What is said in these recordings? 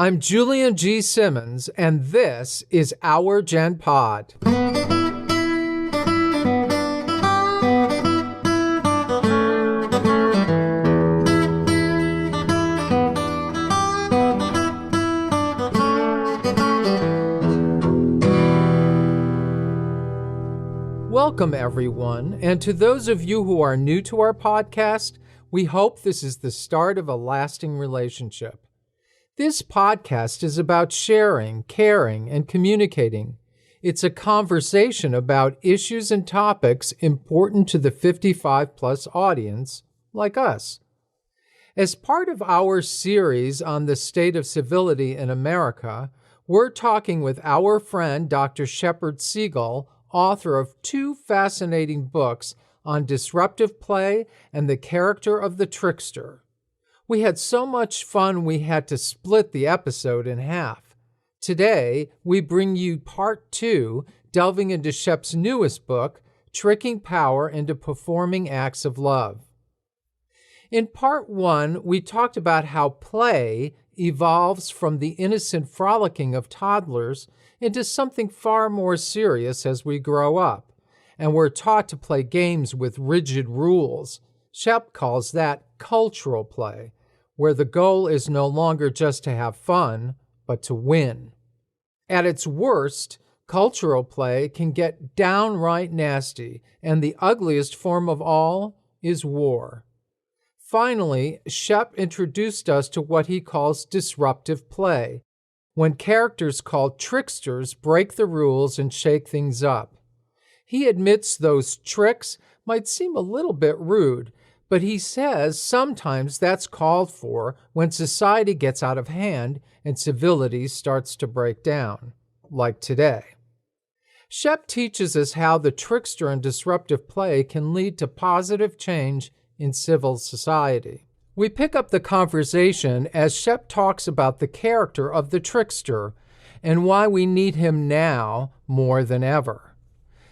I'm Julian G. Simmons, and this is Our Gen Pod. Welcome, everyone, and to those of you who are new to our podcast, we hope this is the start of a lasting relationship. This podcast is about sharing, caring, and communicating. It's a conversation about issues and topics important to the 55-plus audience, like us. As part of our series on the state of civility in America, we're talking with our friend Dr. Siegel, author of two fascinating books on disruptive play and the character of the trickster. We had so much fun we had to split the episode in half. Today, we bring you part 2, delving into Shep's newest book, Tricking Power into Performing Acts of Love. In part 1, we talked about how play evolves from the innocent frolicking of toddlers into something far more serious as we grow up, and we're taught to play games with rigid rules. Shep calls that cultural play, where the goal is no longer just to have fun, but to win. At its worst, cultural play can get downright nasty, and the ugliest form of all is war. Finally, Shep introduced us to what he calls disruptive play, when characters called tricksters break the rules and shake things up. He admits those tricks might seem a little bit rude, but he says sometimes that's called for when society gets out of hand and civility starts to break down, like today. Shep teaches us how the trickster and disruptive play can lead to positive change in civil society. We pick up the conversation as Shep talks about the character of the trickster and why we need him now more than ever.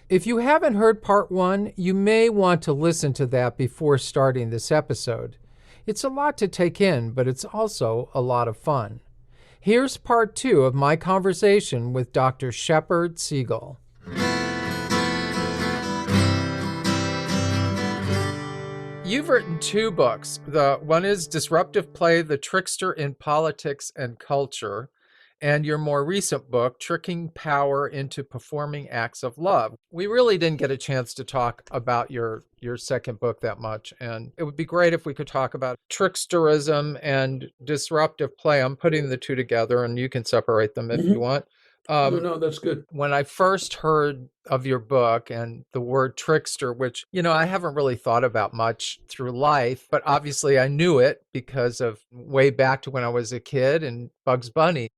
If you haven't heard part 1, you may want to listen to that before starting this episode. It's a lot to take in, but it's also a lot of fun. Here's part 2 of my conversation with Dr. Siegel. You've written 2 books. The one is Disruptive Play, The Trickster in Politics and Culture, and your more recent book, Tricking Power into Performing Acts of Love. We really didn't get a chance to talk about your second book that much, and it would be great if we could talk about tricksterism and disruptive play. I'm putting the two together, and you can separate them if you want. No, that's good. When I first heard of your book and the word trickster, which, I haven't really thought about much through life, but obviously I knew it because of way back to when I was a kid and Bugs Bunny.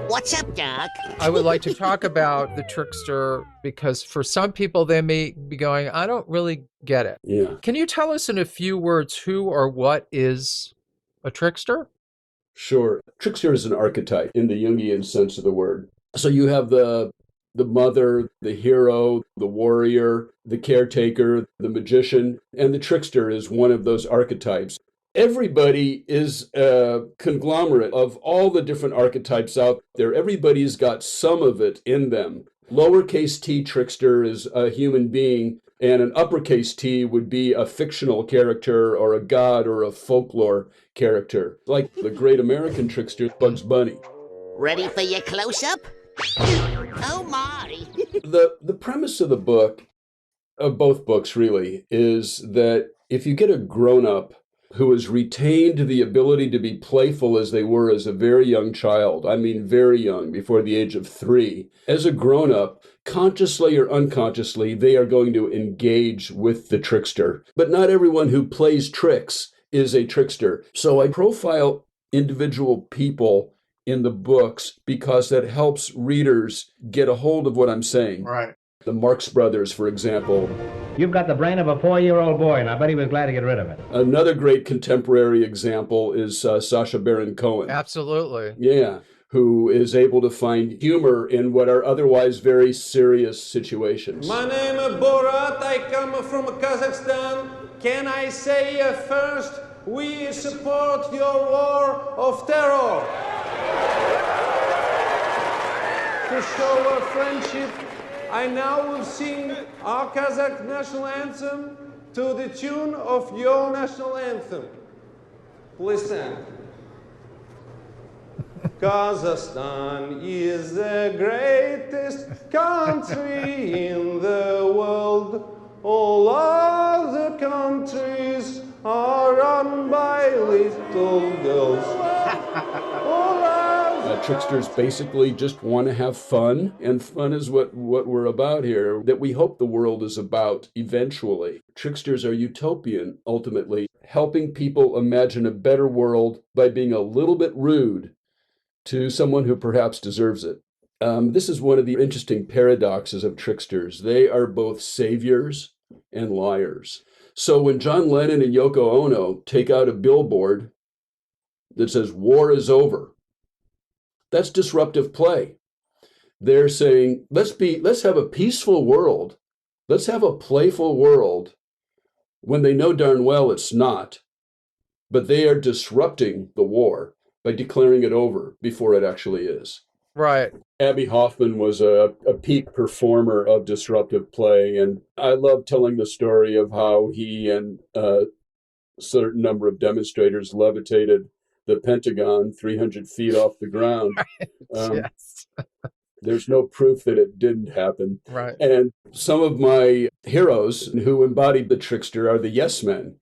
What's up, Doc? I would like to talk about the trickster because for some people they may be going, I don't really get it. Yeah. Can you tell us in a few words who or what is a trickster? Sure. Trickster is an archetype in the Jungian sense of the word. So you have the mother, the hero, the warrior, the caretaker, the magician, and the trickster is one of those archetypes. Everybody is a conglomerate of all the different archetypes out there. Everybody's got some of it in them. Lowercase t trickster is a human being, and an uppercase T would be a fictional character or a god or a folklore character, like the great American trickster, Bugs Bunny. Ready for your close-up? Oh, my. The premise of the book, of both books really, is that if you get a grown-up who has retained the ability to be playful as they were as a very young child, I mean very young, before the age of 3, as a grown-up, consciously or unconsciously, they are going to engage with the trickster. But not everyone who plays tricks is a trickster. So I profile individual people in the books because that helps readers get a hold of what I'm saying. Right. The Marx Brothers, for example. You've got the brain of a 4-year-old boy, and I bet he was glad to get rid of it. Another great contemporary example is Sacha Baron Cohen. Absolutely. Yeah, who is able to find humor in what are otherwise very serious situations. My name is Borat. I come from Kazakhstan. Can I say first, we support your war of terror. To show our friendship, I now will sing our Kazakh national anthem to the tune of your national anthem. Please stand. Kazakhstan is the greatest country in the world. All other countries are run by little girls. Tricksters basically just want to have fun, and fun is what we're about here, that we hope the world is about eventually. Tricksters are utopian, ultimately, helping people imagine a better world by being a little bit rude to someone who perhaps deserves it. This is one of the interesting paradoxes of tricksters. They are both saviors and liars. So when John Lennon and Yoko Ono take out a billboard that says war is over, that's disruptive play. They're saying, let's have a peaceful world. Let's have a playful world, when they know darn well it's not. But they are disrupting the war by declaring it over before it actually is. Right. Abbie Hoffman was a peak performer of disruptive play, and I love telling the story of how he and a certain number of demonstrators levitated the Pentagon 300 feet off the ground. Yes. There's no proof that it didn't happen. Right. And some of my heroes who embodied the trickster are the yes men.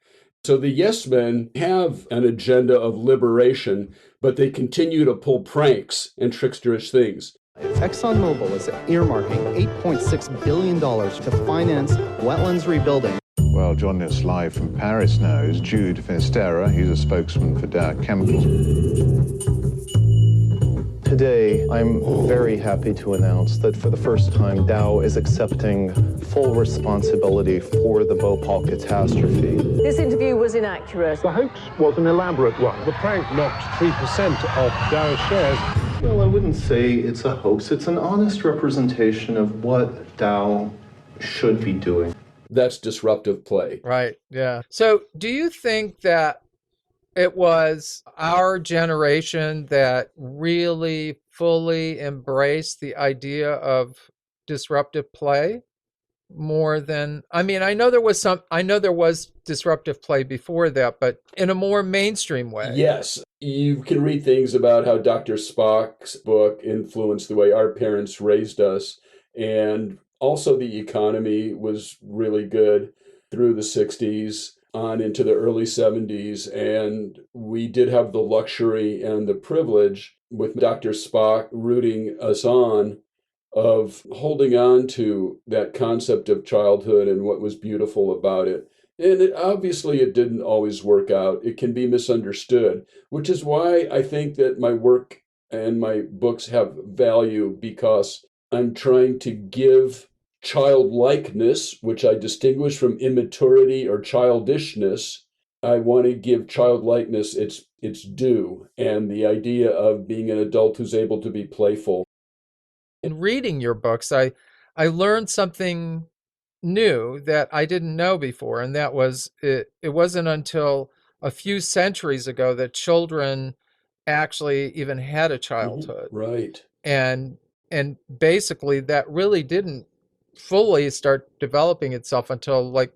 So the yes men have an agenda of liberation, but they continue to pull pranks and tricksterish things. ExxonMobil is earmarking $8.6 billion to finance wetlands rebuilding. Well, joining us live from Paris now is Jude Finisterra. He's a spokesman for Dow Chemicals. Today, I'm very happy to announce that for the first time, Dow is accepting full responsibility for the Bhopal catastrophe. This interview was inaccurate. The hoax was an elaborate one. The prank knocked 3% off Dow shares. Well, I wouldn't say it's a hoax. It's an honest representation of what Dow should be doing. That's disruptive play. Right. Yeah. So do you think that it was our generation that really fully embraced the idea of disruptive play more than, I mean, I know there was disruptive play before that, but in a more mainstream way. Yes. You can read things about how Dr. Spock's book influenced the way our parents raised us. And also the economy was really good through the 60s on into the early 70s. And we did have the luxury and the privilege with Dr. Spock rooting us on of holding on to that concept of childhood and what was beautiful about it. And obviously it didn't always work out. It can be misunderstood, which is why I think that my work and my books have value, because I'm trying to give childlikeness, which I distinguish from immaturity or childishness. I want to give childlikeness its due, and the idea of being an adult who's able to be playful. In reading your books, I learned something new that I didn't know before, and that was it wasn't until a few centuries ago that children actually even had a childhood. Right. And basically that really didn't fully start developing itself until like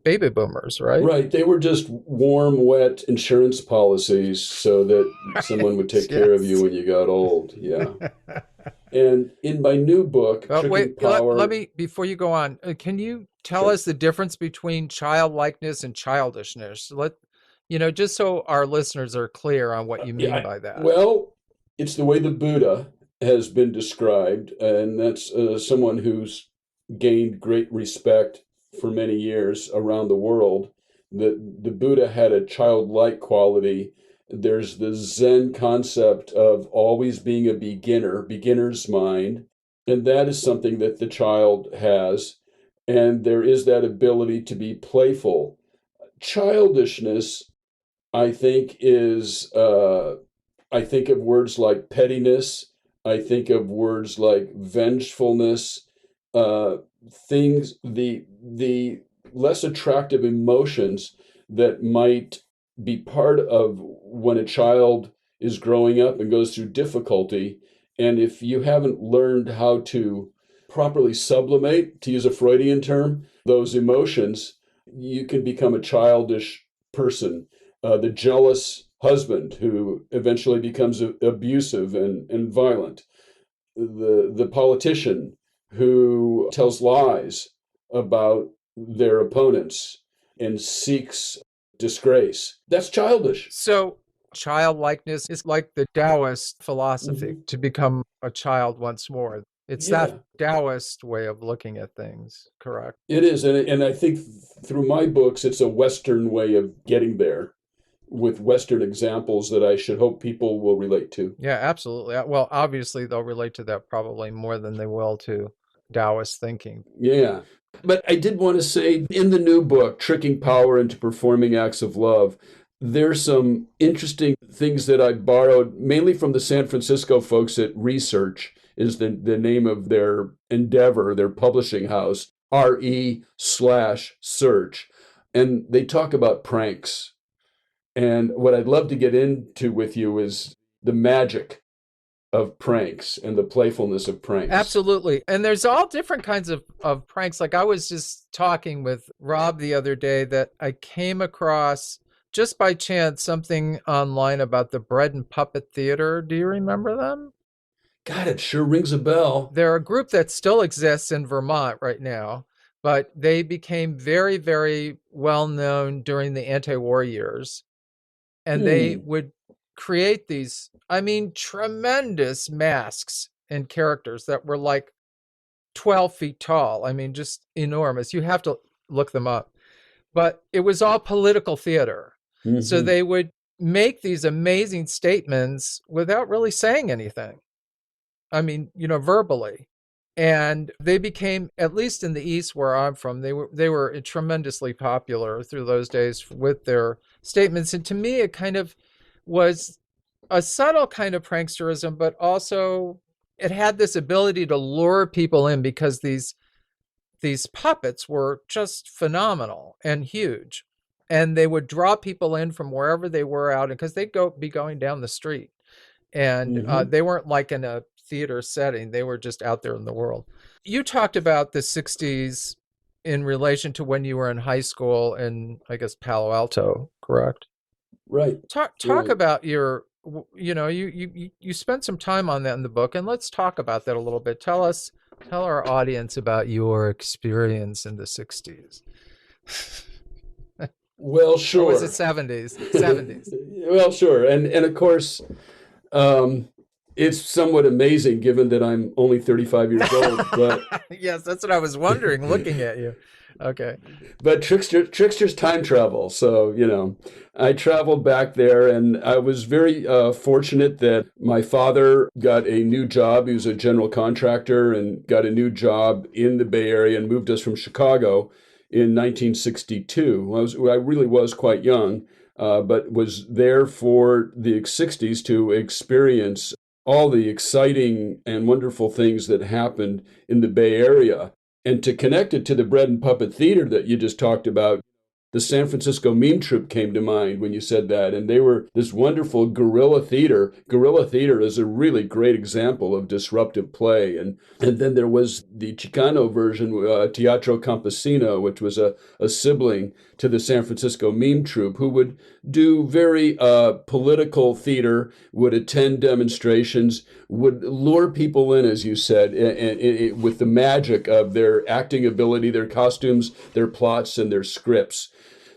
baby boomers, right? Right. They were just warm, wet insurance policies so that someone would take care of you when you got old. Yeah. And in my new book, Power... let me, before you go on, can you tell us the difference between childlikeness and childishness? Just so our listeners are clear on what you mean by that. Well, it's the way the Buddha has been described, and that's someone who's gained great respect for many years around the world. The Buddha had a childlike quality. There's the Zen concept of always being a beginner's mind, and that is something that the child has. And there is that ability to be playful. Childishness, I think, is, I think of words like pettiness. I think of words like vengefulness, things, the less attractive emotions that might be part of when a child is growing up and goes through difficulty. And if you haven't learned how to properly sublimate, to use a Freudian term, those emotions, you can become a childish person. The jealous husband who eventually becomes abusive and violent. The politician who tells lies about their opponents and seeks disgrace. That's childish. So childlikeness is like the Taoist philosophy, to become a child once more. It's that Taoist way of looking at things, correct? It is. And I think through my books, it's a Western way of getting there with Western examples that I should hope people will relate to. Yeah, absolutely. Well, obviously, they'll relate to that probably more than they will to Taoist thinking. Yeah. But I did want to say, in the new book, Tricking Power into Performing Acts of Love, there's some interesting things that I borrowed mainly from the San Francisco folks at Research, is the name of their endeavor, their publishing house, RE/Search. And they talk about pranks. And what I'd love to get into with you is the magic of pranks and the playfulness of pranks. Absolutely. And there's all different kinds of pranks. Like I was just talking with Rob the other day that I came across just by chance something online about the Bread and Puppet Theater. Do you remember them? God, it sure rings a bell. They're a group that still exists in Vermont right now, but they became very, very well known during the anti-war years. And they would create these, tremendous masks and characters that were like 12 feet tall. Just enormous. You have to look them up. But it was all political theater. So they would make these amazing statements without really saying anything. Verbally. And they became, at least in the East where I'm from, they were tremendously popular through those days with their statements. And to me, it kind of was a subtle kind of pranksterism, but also it had this ability to lure people in because these puppets were just phenomenal and huge. And they would draw people in from wherever they were out, because they'd be going down the street. And they weren't like in a theater setting. They were just out there in the world. You talked about the 60s in relation to when you were in high school in, I guess, Palo Alto, correct? Right. Talk about your, you spent some time on that in the book, and let's talk about that a little bit. Tell our audience about your experience in the 60s. Well, sure. Or was it 70s? 70s. Well, sure. And of course, it's somewhat amazing given that I'm only 35 years old. But yes, that's what I was wondering looking at you. Okay. But Trickster's time travel. So, I traveled back there, and I was very fortunate that my father got a new job. He was a general contractor and got a new job in the Bay Area and moved us from Chicago in 1962. I really was quite young, but was there for the 60s to experience all the exciting and wonderful things that happened in the Bay Area. And to connect it to the Bread and Puppet Theater that you just talked about, the San Francisco Meme Troupe came to mind when you said that. And they were this wonderful guerrilla theater. Guerrilla theater is a really great example of disruptive play. And then there was the Chicano version, Teatro Campesino, which was a sibling to the San Francisco Meme Troupe, who would do very political theater, would attend demonstrations, would lure people in, as you said, and with the magic of their acting ability, their costumes, their plots, and their scripts.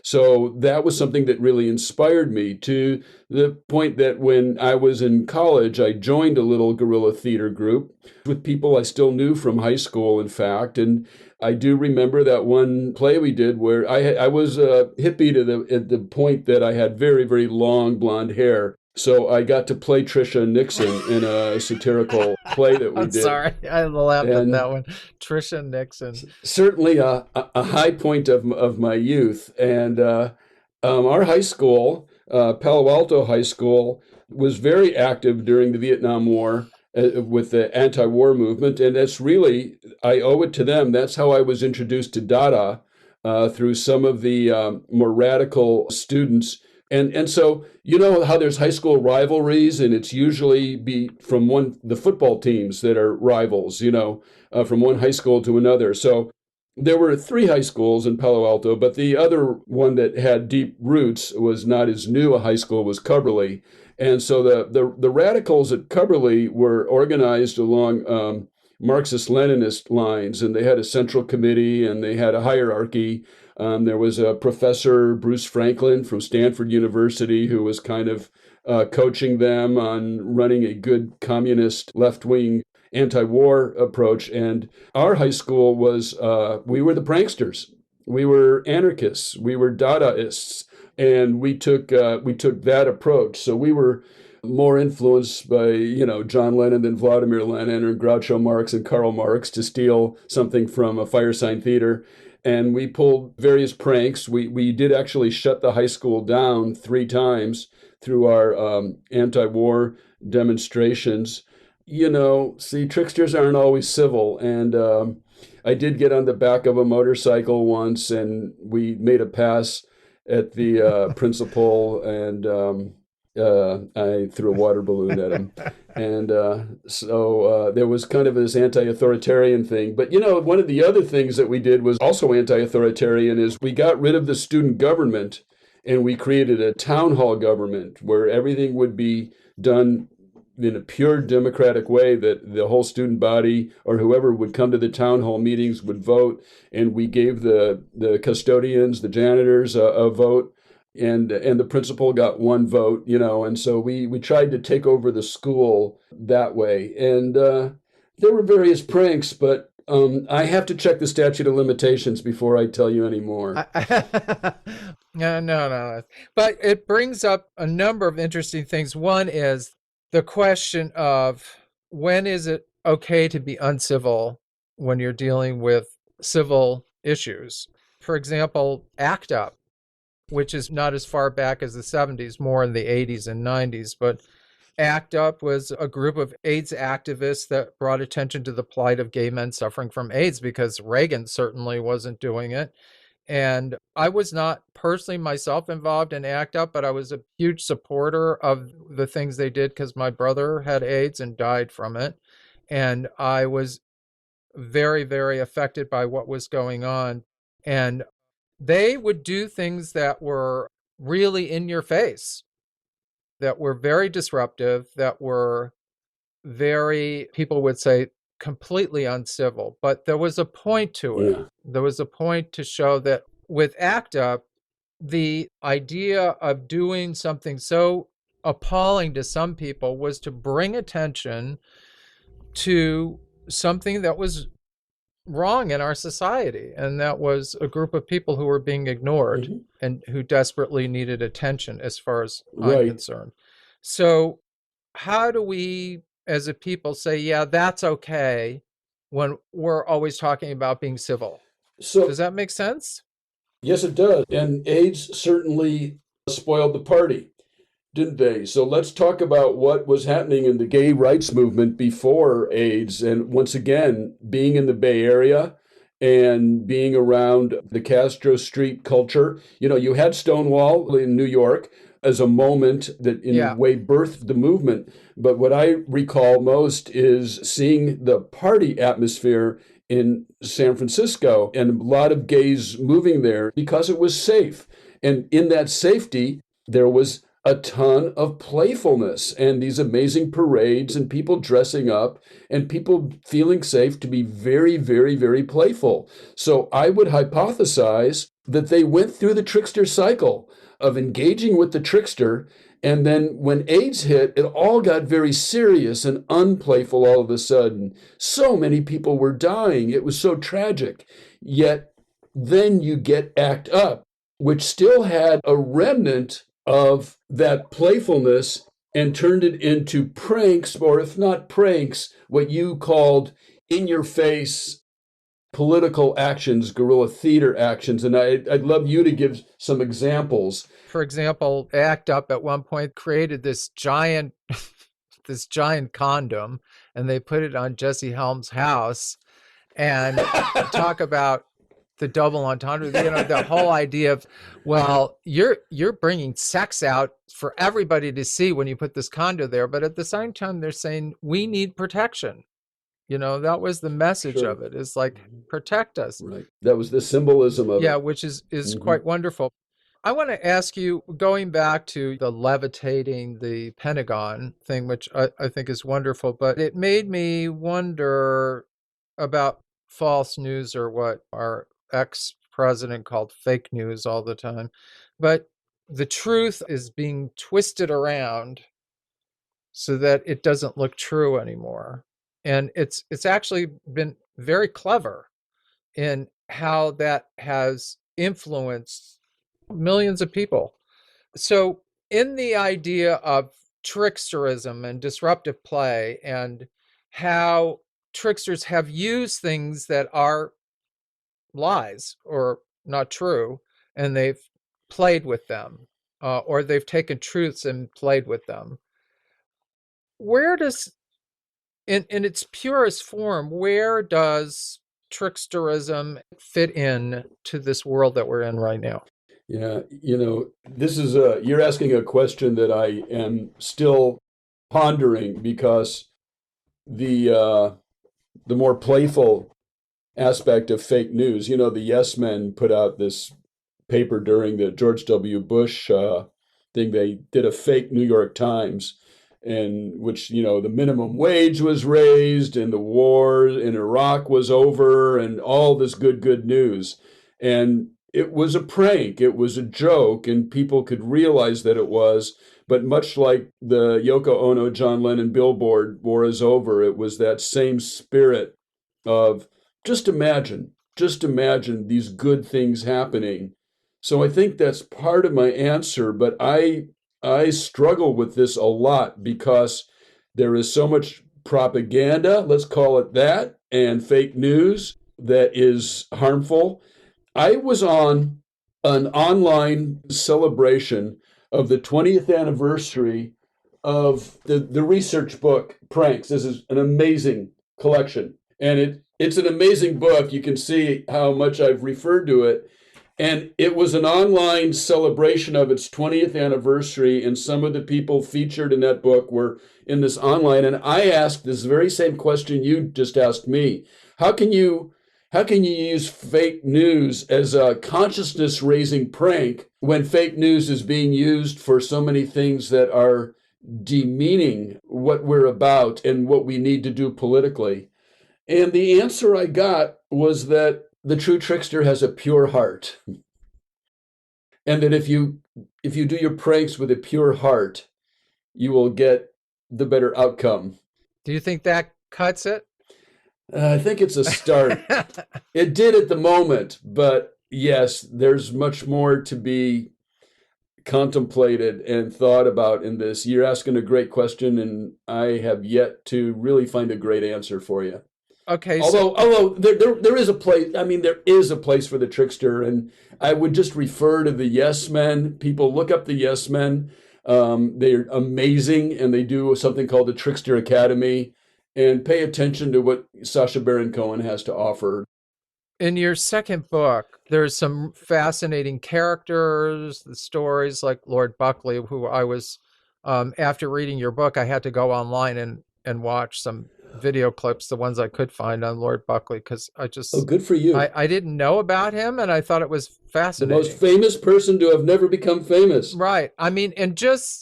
So that was something that really inspired me, to the point that when I was in college, I joined a little guerrilla theater group with people I still knew from high school, in fact. And I do remember that one play we did where I was a hippie at the point that I had very, very long blonde hair. So I got to play Trisha Nixon in a satirical play that we did. I'm sorry, I laughed at that one. Trisha Nixon. Certainly a high point of my youth. And our high school, Palo Alto High School, was very active during the Vietnam War with the anti-war movement. And that's really, I owe it to them. That's how I was introduced to Dada through some of the more radical students And so you know how there's high school rivalries, and it's usually from the football teams that are rivals, from one high school to another. So there were 3 high schools in Palo Alto, but the other one that had deep roots was not as new a high school, was Cubberley. And so the radicals at Cubberley were organized along Marxist-Leninist lines, and they had a central committee and they had a hierarchy. There was a professor, Bruce Franklin from Stanford University, who was kind of coaching them on running a good communist left-wing anti-war approach. And our high school we were the pranksters. We were anarchists. We were Dadaists. And we took that approach. So we were more influenced by, John Lennon than Vladimir Lenin, or Groucho Marx and Karl Marx, to steal something from a Firesign Theater. And we pulled various pranks. We did actually shut the high school down 3 times through our anti-war demonstrations. See, tricksters aren't always civil. And I did get on the back of a motorcycle once, and we made a pass at the principal, and I threw a water balloon at him. And so there was kind of this anti-authoritarian thing. But, one of the other things that we did was also anti-authoritarian, is we got rid of the student government and we created a town hall government where everything would be done in a pure democratic way, that the whole student body or whoever would come to the town hall meetings would vote. And we gave the custodians, the janitors, a vote. And the principal got 1 vote, and so we tried to take over the school that way. And there were various pranks, but I have to check the statute of limitations before I tell you any more. No. But it brings up a number of interesting things. One is the question of, when is it okay to be uncivil when you're dealing with civil issues? For example, ACT UP, which is not as far back as the 70s, more in the 80s and 90s. But ACT UP was a group of AIDS activists that brought attention to the plight of gay men suffering from AIDS, because Reagan certainly wasn't doing it. And I was not personally myself involved in ACT UP, but I was a huge supporter of the things they did, because my brother had AIDS and died from it. And I was very, very affected by what was going on. And they would do things that were really in your face, that were very disruptive, that were very, people would say, completely uncivil. But there was a point to it. Yeah. There was a point to show that with ACT UP, the idea of doing something so appalling to some people was to bring attention to something that was wrong in our society, and that was a group of people who were being ignored and who desperately needed attention, as far as I'm concerned. So how do we as a people say, yeah, that's okay, when we're always talking about being civil? So does that make sense? Yes, it does. And AIDS certainly spoiled the party, didn't they? So let's talk about what was happening in the gay rights movement before AIDS. And once again, being in the Bay Area and being around the Castro Street culture. You had Stonewall in New York as a moment that in a way birthed the movement. But what I recall most is seeing the party atmosphere in San Francisco, and a lot of gays moving there because it was safe. And in that safety, there was a ton of playfulness and these amazing parades and people dressing up and people feeling safe to be very, very, very playful. So I would hypothesize that they went through the trickster cycle of engaging with the trickster. And then when AIDS hit, it all got very serious and unplayful all of a sudden. So many people were dying. It was so tragic. Yet then you get ACT UP, which still had a remnant of that playfulness and turned it into pranks, or if not pranks, what you called in-your-face political actions, guerrilla theater actions. And I'd love you to give some examples. For example, ACT UP at one point created this giant condom, and they put it on Jesse Helms' house, and talk about the double entendre, the whole idea of, well, you're bringing sex out for everybody to see when you put this condo there, but at the same time they're saying we need protection. That was the message Sure. of it, is like, protect us. Right. That was the symbolism of Yeah, it. which is quite wonderful. I want to ask you, going back to the levitating the Pentagon thing, which I think is wonderful, but it made me wonder about false news, or what our ex-president called fake news all the time. But the truth is being twisted around so that it doesn't look true anymore. And it's actually been very clever in how that has influenced millions of people. So in the idea of tricksterism and disruptive play, and how tricksters have used things that are lies or not true, and they've played with them, or they've taken truths and played with them, where does, in its purest form, where does tricksterism fit in to this world that we're in right now? Yeah, this is you're asking a question that I am still pondering, because the more playful aspect of fake news, the Yes Men put out this paper during the George W. Bush thing. They did a fake New York Times, in which, the minimum wage was raised and the war in Iraq was over and all this good news. And it was a prank, it was a joke, and people could realize that it was. But much like the Yoko Ono, John Lennon billboard, "War is over," it was that same spirit of just imagine these good things happening. So I think that's part of my answer, but I struggle with this a lot, because there is so much propaganda, let's call it that, and fake news that is harmful. I was on an online celebration of the 20th anniversary of the research book Pranks. This is an amazing collection, and it's an amazing book. You can see how much I've referred to it. And it was an online celebration of its 20th anniversary, and some of the people featured in that book were in this online. And I asked this very same question you just asked me. How can you use fake news as a consciousness-raising prank when fake news is being used for so many things that are demeaning what we're about and what we need to do politically? And the answer I got was that the true trickster has a pure heart. And that if you do your pranks with a pure heart, you will get the better outcome. Do you think that cuts it? I think it's a start. It did at the moment, but yes, there's much more to be contemplated and thought about in this. You're asking a great question, and I have yet to really find a great answer for you. Okay. Although there is a place. I mean, there is a place for the trickster, and I would just refer to the Yes Men. People, look up the Yes Men. They're amazing, and they do something called the Trickster Academy. And pay attention to what Sacha Baron Cohen has to offer. In your second book, there's some fascinating characters, the stories, like Lord Buckley, who I was, after reading your book, I had to go online and watch some video clips, the ones I could find on Lord Buckley, because I just... Oh, good for you. I didn't know about him, and I thought it was fascinating. The most famous person to have never become famous. Right. I mean, and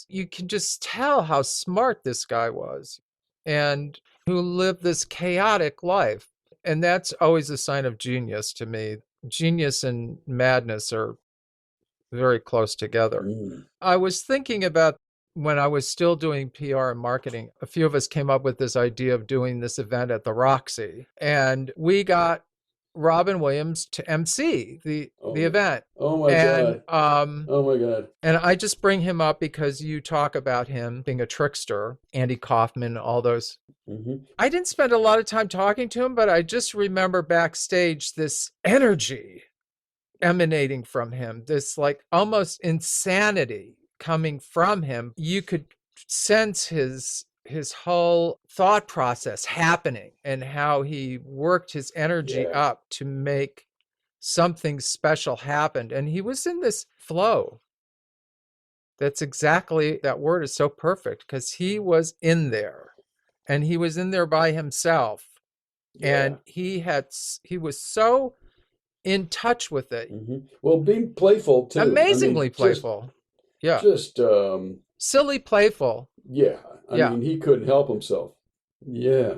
you can just tell how smart this guy was, and who lived this chaotic life. And that's always a sign of genius to me. Genius and madness are very close together. I was thinking about, when I was still doing PR and marketing, a few of us came up with this idea of doing this event at the Roxy. And we got Robin Williams to MC the event. Oh my God. Oh my God. And I just bring him up because you talk about him being a trickster, Andy Kaufman, all those. I didn't spend a lot of time talking to him, but I just remember backstage this energy emanating from him, this like almost insanity coming from him. You could sense his whole thought process happening, and how he worked his energy up to make something special happened. And he was in this flow. That's exactly, that word is so perfect, because he was in there, and he was in there by himself. Yeah. And he was so in touch with it. Well, being playful too. Amazingly playful. Just silly playful. Yeah. I mean, he couldn't help himself. Yeah.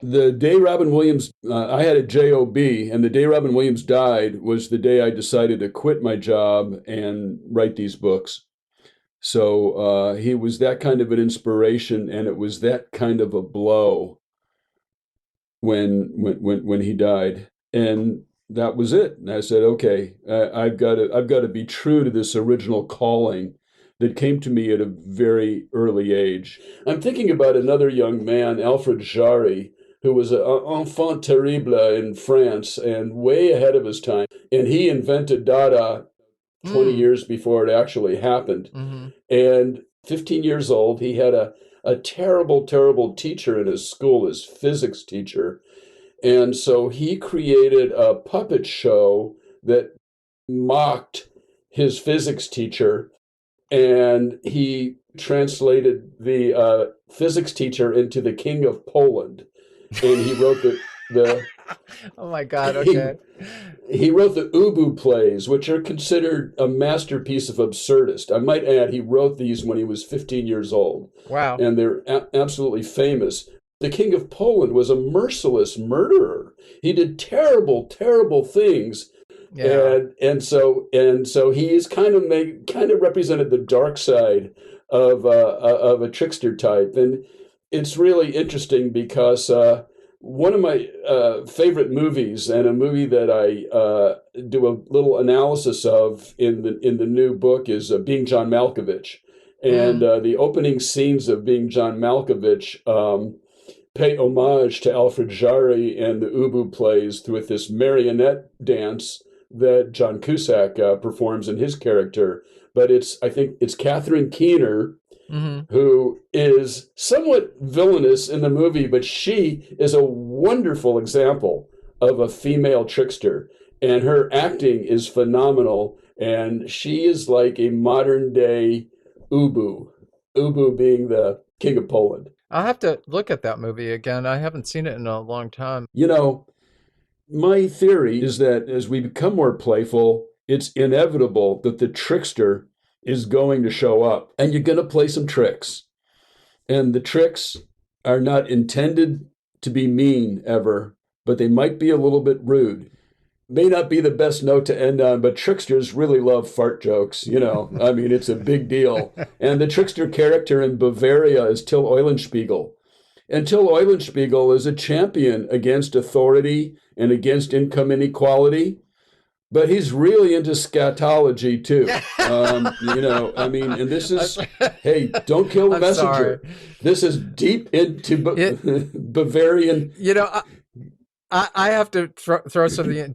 The day Robin Williams, I had a job, and the day Robin Williams died was the day I decided to quit my job and write these books. So he was that kind of an inspiration, and it was that kind of a blow when he died, and that was it. And I said, okay, I've got to be true to this original calling that came to me at a very early age. I'm thinking about another young man, Alfred Jarry, who was an enfant terrible in France and way ahead of his time. And he invented Dada 20 years before it actually happened. And 15 years old, he had a terrible, terrible teacher in his school, his physics teacher. And so he created a puppet show that mocked his physics teacher. And he translated the physics teacher into the King of Poland. And he wrote the oh my God, okay. He wrote the Ubu plays, which are considered a masterpiece of absurdist. I might add, he wrote these when he was 15 years old. Wow. And they're absolutely famous. The King of Poland was a merciless murderer. He did terrible, terrible things. Yeah. And so he is kind of represented the dark side of a trickster type. And it's really interesting because one of my favorite movies, and a movie that I do a little analysis of in the new book, is Being John Malkovich. And the opening scenes of Being John Malkovich pay homage to Alfred Jarry and the Ubu plays with this marionette dance that John Cusack performs in his character. But I think it's Catherine Keener, who is somewhat villainous in the movie, but she is a wonderful example of a female trickster, and her acting is phenomenal, and she is like a modern day Ubu being the King of Poland. I'll have to look at that movie again. I haven't seen it in a long time. You know, my theory is that as we become more playful, it's inevitable that the trickster is going to show up, and you're going to play some tricks. And the tricks are not intended to be mean ever, but they might be a little bit rude. May not be the best note to end on, but tricksters really love fart jokes. You know, I mean, it's a big deal. And the trickster character in Bavaria is Till Eulenspiegel. And Till Eulenspiegel is a champion against authority and against income inequality. But he's really into scatology, too. You know, I mean, and this is, hey, don't kill the messenger. Sorry. This is deep into Bavarian. You know, I have to throw something in.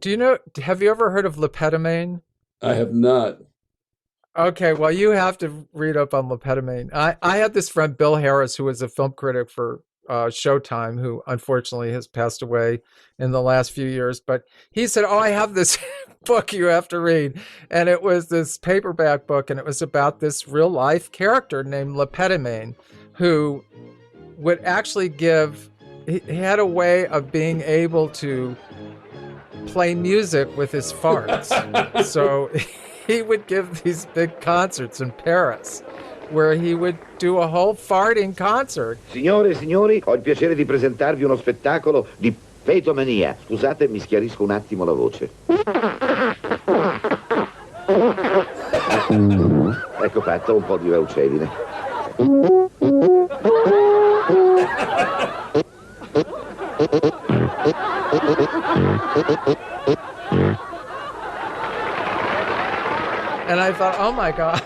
Have you ever heard of Lepetamine? I have not. Okay, well, you have to read up on Lepetamine. I had this friend, Bill Harris, who was a film critic for Showtime, who unfortunately has passed away in the last few years. But he said, I have this book you have to read. And it was this paperback book, and it was about this real life character named Lepetamine, who would actually he had a way of being able to play music with his farts. So he would give these big concerts in Paris, where he would do a whole farting concert. Signore e signori, ho il piacere di presentarvi uno spettacolo di petomania. Scusate, mi schiarisco un attimo la voce. Ecco fatto, un po' di Vaucedine. And I thought, oh my God.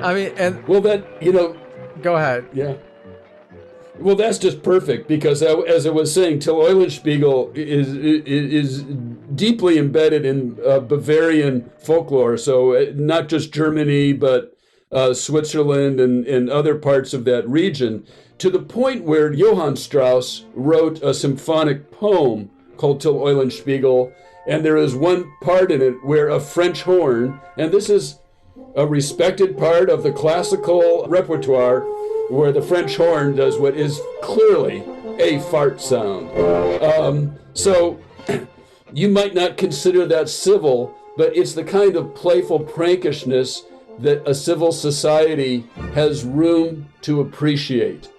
I mean, and well, that, you know, go ahead. Yeah. Well, that's just perfect because, as I was saying, Till Eulenspiegel is deeply embedded in Bavarian folklore. So not just Germany, but Switzerland and other parts of that region, to the point where Johann Strauss wrote a symphonic poem called Till Eulenspiegel, and there is one part in it where a French horn, and this is a respected part of the classical repertoire, where the French horn does what is clearly a fart sound. So you might not consider that civil, but it's the kind of playful prankishness that a civil society has room to appreciate.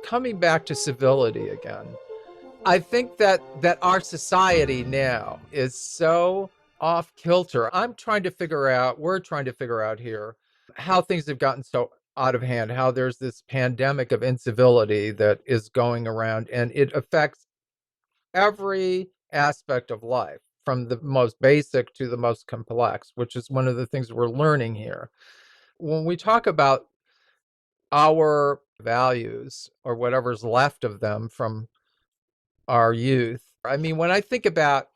Coming back to civility again, I think that our society now is so off kilter. We're trying to figure out here how things have gotten so out of hand, how there's this pandemic of incivility that is going around, and it affects every aspect of life, from the most basic to the most complex, which is one of the things we're learning here. When we talk about our values, or whatever's left of them from our youth, I mean, when I think about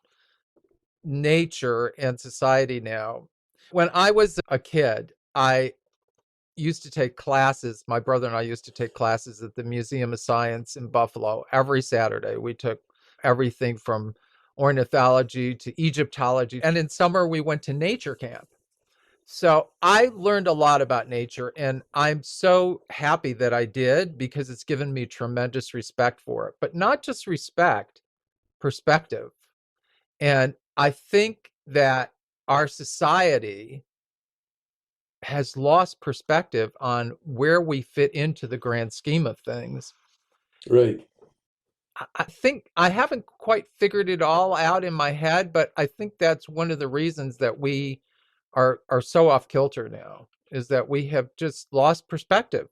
nature and society now, when I was a kid, I used to take classes. My brother and I used to take classes at the Museum of Science in Buffalo every Saturday. We took everything from ornithology to Egyptology. And in summer, we went to nature camp. So I learned a lot about nature, and I'm so happy that I did, because it's given me tremendous respect for it. But not just respect, perspective. And I think that our society has lost perspective on where we fit into the grand scheme of things. Right. I think I haven't quite figured it all out in my head, but I think that's one of the reasons that we are so off kilter now, is that we have just lost perspective.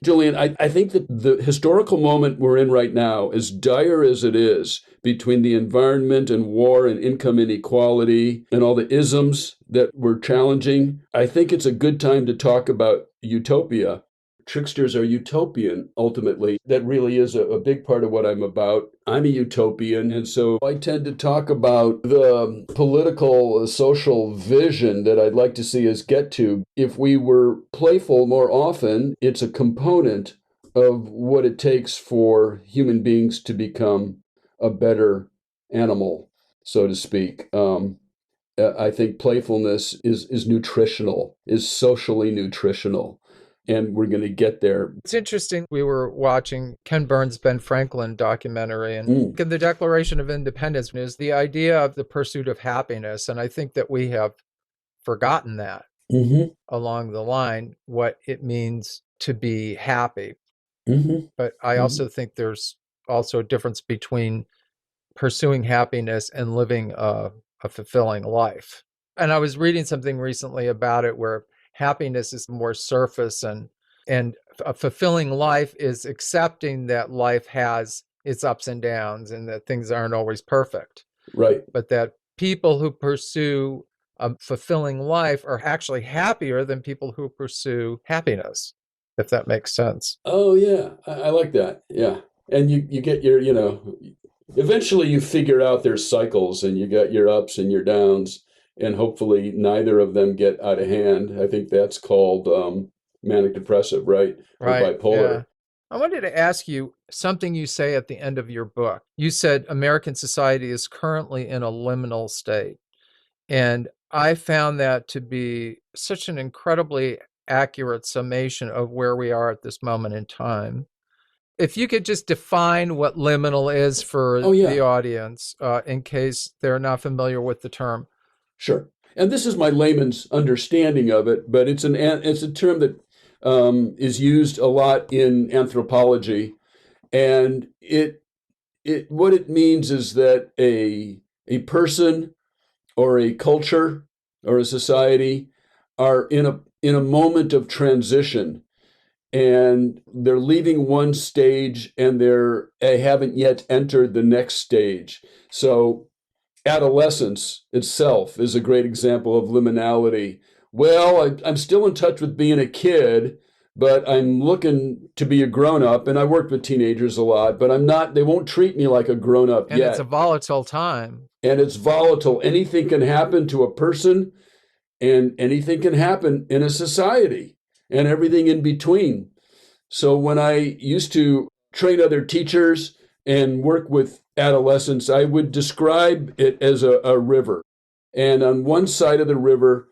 Julian, I think that the historical moment we're in right now, as dire as it is, between the environment and war and income inequality and all the isms that we're challenging, I think it's a good time to talk about utopia. Tricksters are utopian, ultimately. That really is a big part of what I'm about. I'm a utopian, and so I tend to talk about the political, social vision that I'd like to see us get to. If we were playful more often, it's a component of what it takes for human beings to become a better animal, so to speak. I think playfulness is nutritional, is socially nutritional. And we're going to get there. It's interesting. We were watching Ken Burns' Ben Franklin documentary, and the Declaration of Independence is the idea of the pursuit of happiness. And I think that we have forgotten that along the line, what it means to be happy. But I also think there's also a difference between pursuing happiness and living a fulfilling life. And I was reading something recently about it where happiness is more surface, and a fulfilling life is accepting that life has its ups and downs and that things aren't always perfect. Right. But that people who pursue a fulfilling life are actually happier than people who pursue happiness, if that makes sense. Oh, yeah. I like that. Yeah. And you get your, eventually you figure out there's cycles, and you got your ups and your downs. And hopefully neither of them get out of hand. I think that's called manic depressive, right? Right. Or bipolar. Yeah. I wanted to ask you something you say at the end of your book. You said American society is currently in a liminal state. And I found that to be such an incredibly accurate summation of where we are at this moment in time. If you could just define what liminal is for the audience, in case they're not familiar with the term. Sure. And this is my layman's understanding of it, but it's a term that is used a lot in anthropology. And what it means is that a person or a culture or a society are in a moment of transition, and they're leaving one stage and they haven't yet entered the next stage. So adolescence itself is a great example of liminality. Well, I'm still in touch with being a kid, but I'm looking to be a grown-up, and I worked with teenagers a lot, but I'm not, they won't treat me like a grown-up yet. And it's a volatile time. And it's volatile. Anything can happen to a person, and anything can happen in a society, and everything in between. So when I used to train other teachers and work with adolescence, I would describe it as a river. And on one side of the river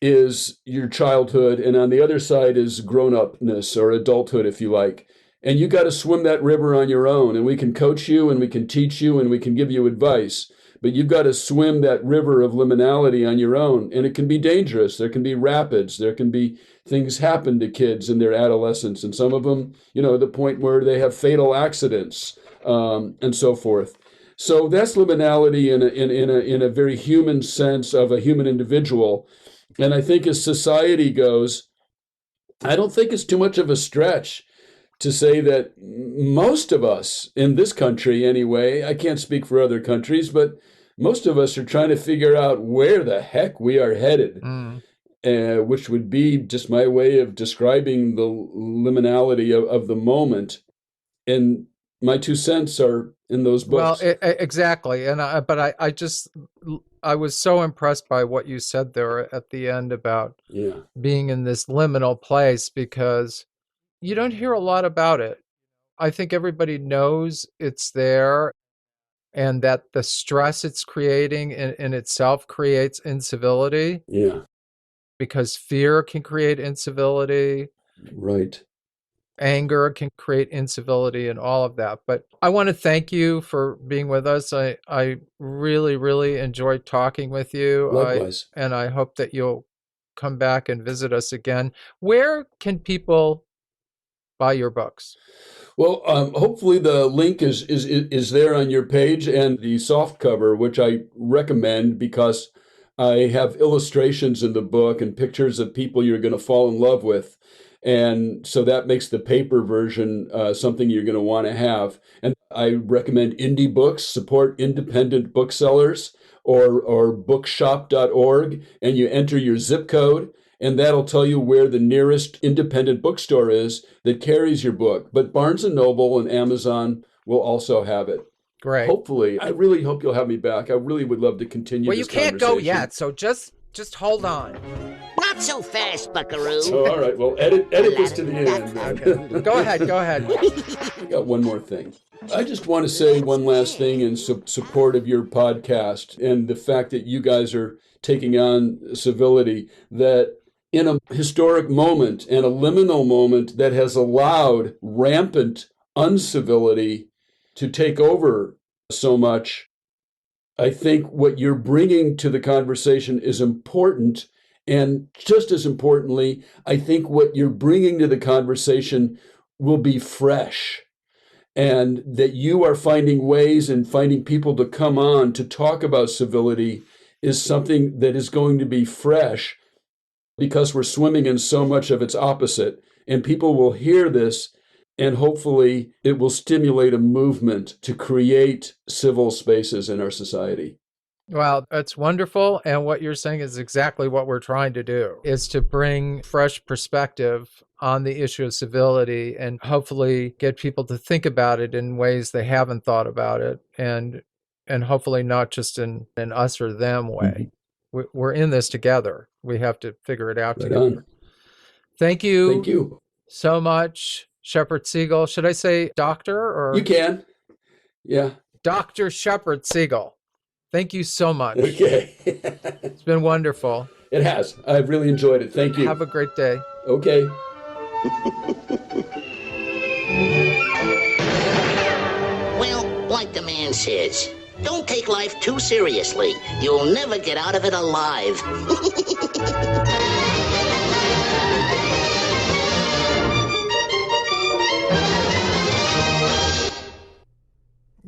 is your childhood, and on the other side is grown-upness or adulthood, if you like. And you got to swim that river on your own, and we can coach you, and we can teach you, and we can give you advice. But you've got to swim that river of liminality on your own, and it can be dangerous. There can be rapids. There can be things happen to kids in their adolescence, and some of them, the point where they have fatal accidents, and so forth. So that's liminality in a very human sense of a human individual. And I think as society goes, I don't think it's too much of a stretch to say that most of us in this country anyway, I can't speak for other countries, but most of us are trying to figure out where the heck we are headed, which would be just my way of describing the liminality of the moment. And my 2 cents are in those books. Well, exactly. And I was so impressed by what you said there at the end about being in this liminal place, because you don't hear a lot about it. I think everybody knows it's there, and that the stress it's creating in itself creates incivility. Yeah. Because fear can create incivility. Right. Anger can create incivility and all of that. But I want to thank you for being with us. I really, really enjoyed talking with you. Likewise. And I hope that you'll come back and visit us again. Where can people buy your books? Well, hopefully the link is there on your page, and the soft cover, which I recommend because I have illustrations in the book and pictures of people you're going to fall in love with. And so that makes the paper version something you're going to want to have. And I recommend indie books, support independent booksellers, or bookshop.org, and you enter your zip code, and that'll tell you where the nearest independent bookstore is that carries your book. But Barnes & Noble and Amazon will also have it. Great. Hopefully. I really hope you'll have me back. I really would love to continue this conversation. Well, you can't go yet, so just hold on. Not so fast, buckaroo. Oh, all right. Well, edit this to the end. Okay. Go ahead. I got one more thing. I just want to say one last thing in support of your podcast and the fact that you guys are taking on civility, that in a historic moment and a liminal moment that has allowed rampant uncivility to take over so much, I think what you're bringing to the conversation is important. And just as importantly, I think what you're bringing to the conversation will be fresh, and that you are finding ways and finding people to come on to talk about civility is something that is going to be fresh, because we're swimming in so much of its opposite. And people will hear this, and hopefully it will stimulate a movement to create civil spaces in our society. Well, that's wonderful. And what you're saying is exactly what we're trying to do, is to bring fresh perspective on the issue of civility and hopefully get people to think about it in ways they haven't thought about it, and hopefully not just in an us or them way. Mm-hmm. We're in this together. We have to figure it out together. On. Thank you so much, Shepard Siegel. Should I say doctor? Or you can. Yeah. Dr. Shepard Siegel. Thank you so much. Okay. It's been wonderful. It has. I've really enjoyed it. Thank you. Have a great day. Okay. Well, like the man says, don't take life too seriously. You'll never get out of it alive.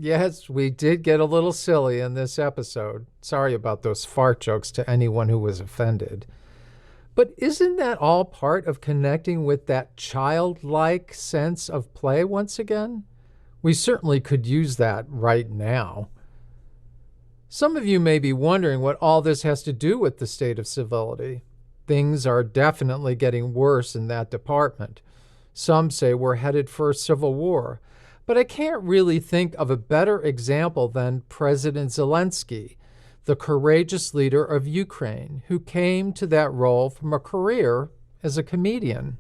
Yes, we did get a little silly in this episode. Sorry about those fart jokes to anyone who was offended. But isn't that all part of connecting with that childlike sense of play once again? We certainly could use that right now. Some of you may be wondering what all this has to do with the state of civility. Things are definitely getting worse in that department. Some say we're headed for a civil war. But I can't really think of a better example than President Zelensky, the courageous leader of Ukraine, who came to that role from a career as a comedian.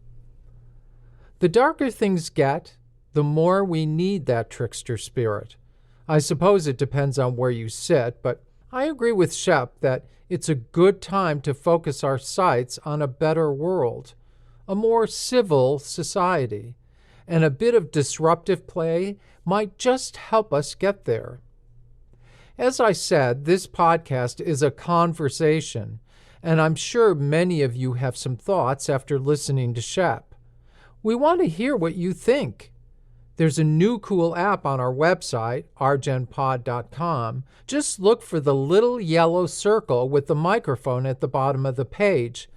The darker things get, the more we need that trickster spirit, I suppose it depends on where you sit, but I agree with Shep that it's a good time to focus our sights on a better world, a more civil society, and a bit of disruptive play might just help us get there. As I said, this podcast is a conversation, and I'm sure many of you have some thoughts after listening to Shep. We want to hear what you think. There's a new cool app on our website, rgenpod.com. Just look for the little yellow circle with the microphone at the bottom of the page.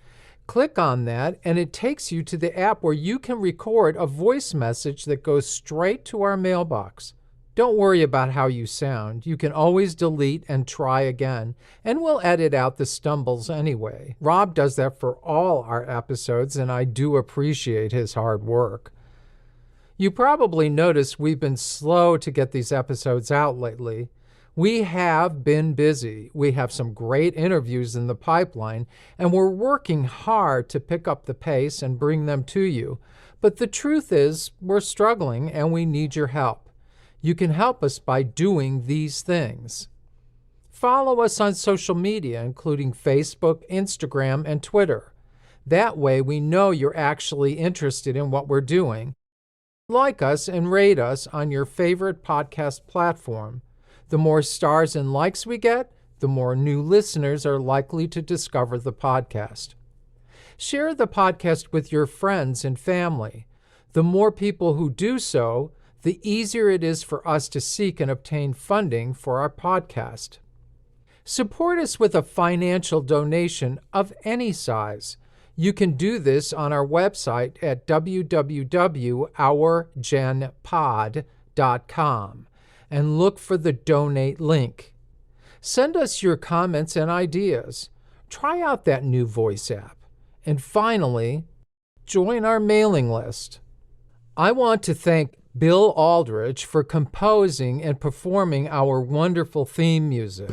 Click on that, and it takes you to the app where you can record a voice message that goes straight to our mailbox. Don't worry about how you sound. You can always delete and try again, and we'll edit out the stumbles anyway. Rob does that for all our episodes, and I do appreciate his hard work. You probably noticed we've been slow to get these episodes out lately. We have been busy. We have some great interviews in the pipeline, and we're working hard to pick up the pace and bring them to you. But the truth is, we're struggling and we need your help. You can help us by doing these things. Follow us on social media, including Facebook, Instagram, and Twitter. That way we know you're actually interested in what we're doing. Like us and rate us on your favorite podcast platform. The more stars and likes we get, the more new listeners are likely to discover the podcast. Share the podcast with your friends and family. The more people who do so, the easier it is for us to seek and obtain funding for our podcast. Support us with a financial donation of any size. You can do this on our website at www.ourgenpod.com and look for the donate link. Send us your comments and ideas. Try out that new voice app. And finally, join our mailing list. I want to thank Bill Aldrich for composing and performing our wonderful theme music,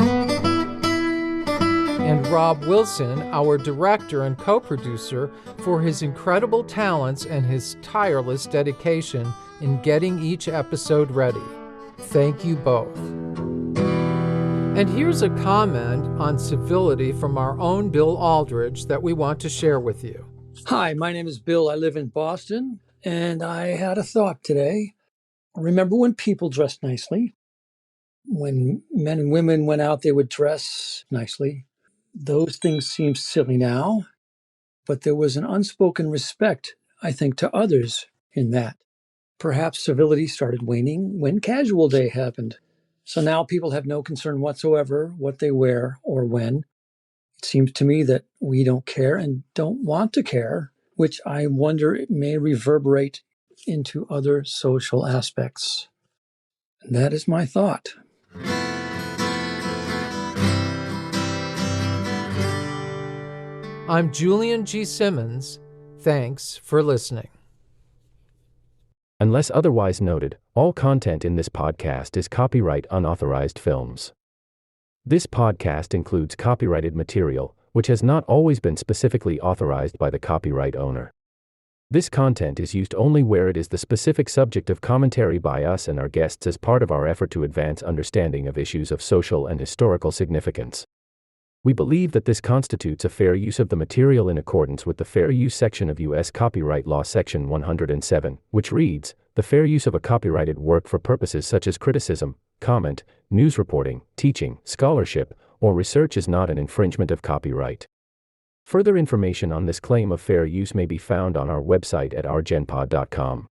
and Rob Wilson, our director and co-producer, for his incredible talents and his tireless dedication in getting each episode ready. Thank you both. And here's a comment on civility from our own Bill Aldrich that we want to share with you. Hi, my name is Bill. I live in Boston, and I had a thought today. Remember when people dressed nicely? When men and women went out, they would dress nicely. Those things seem silly now, but there was an unspoken respect, I think, to others in that. Perhaps civility started waning when casual day happened. So now people have no concern whatsoever what they wear or when. It seems to me that we don't care and don't want to care, which I wonder it may reverberate into other social aspects. And that is my thought. I'm Julian G. Simmons. Thanks for listening. Unless otherwise noted, all content in this podcast is copyright unauthorized films. This podcast includes copyrighted material, which has not always been specifically authorized by the copyright owner. This content is used only where it is the specific subject of commentary by us and our guests as part of our effort to advance understanding of issues of social and historical significance. We believe that this constitutes a fair use of the material in accordance with the Fair Use section of U.S. Copyright Law Section 107, which reads, "The fair use of a copyrighted work for purposes such as criticism, comment, news reporting, teaching, scholarship, or research is not an infringement of copyright." Further information on this claim of fair use may be found on our website at rgenpod.com.